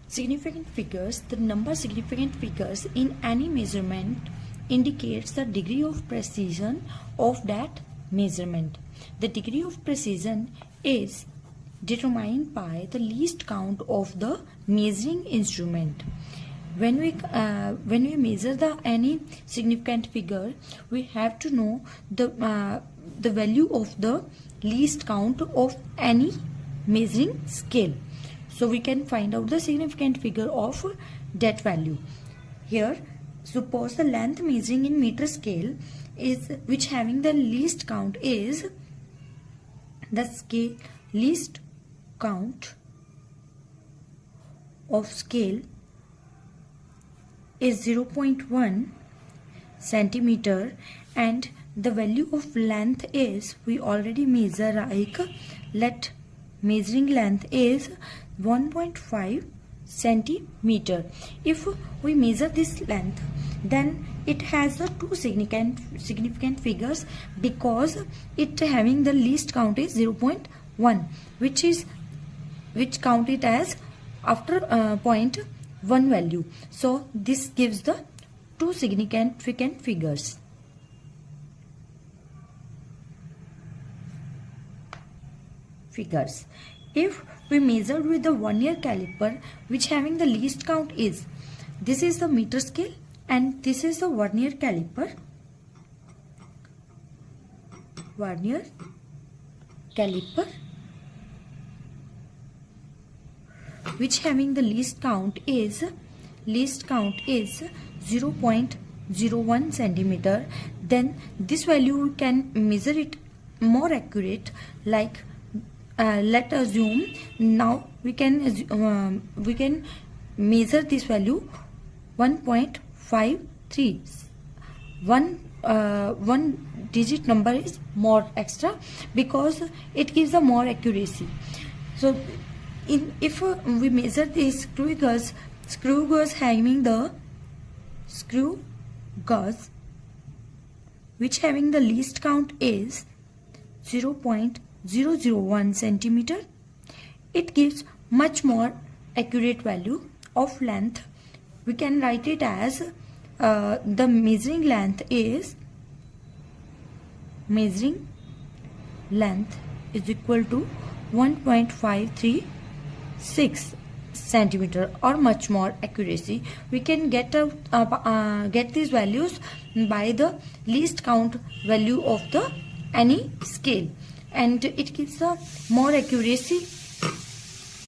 Significant figures. The number of significant figures in any measurement indicates the degree of precision of that measurement. The degree of precision is determined by the least count of the measuring instrument. When we measure any significant figure, we have to know the value of the least count of any measuring scale. So we can find out the significant figure of that value. Here, suppose the length measuring in meter scale is which having the least count is the scale least count of scale is 0.1 centimeter, and the value of length is, we already measure, like let measuring length is 1.5 centimeter. If we measure this length, then it has the two significant figures, because it having the least count is 0.1, which count it as after 0.1 value. So this gives the two significant figures. If we measure with the vernier caliper, which having the least count is, this is the meter scale and this is the vernier caliper. Vernier caliper, which having the least count is 0.01 centimeter, then this value we can measure it more accurate, like let assume now we can measure this value 1.53. One digit number is more extra because it gives a more accuracy. So if we measure the screw gauge having the screw gauge which having the least count is 0.001 centimeter, it gives much more accurate value of length. We can write it as the measuring length is equal to 1.536 centimeter, or much more accuracy. We can get these values by the least count value of the any scale, and it gives a more accuracy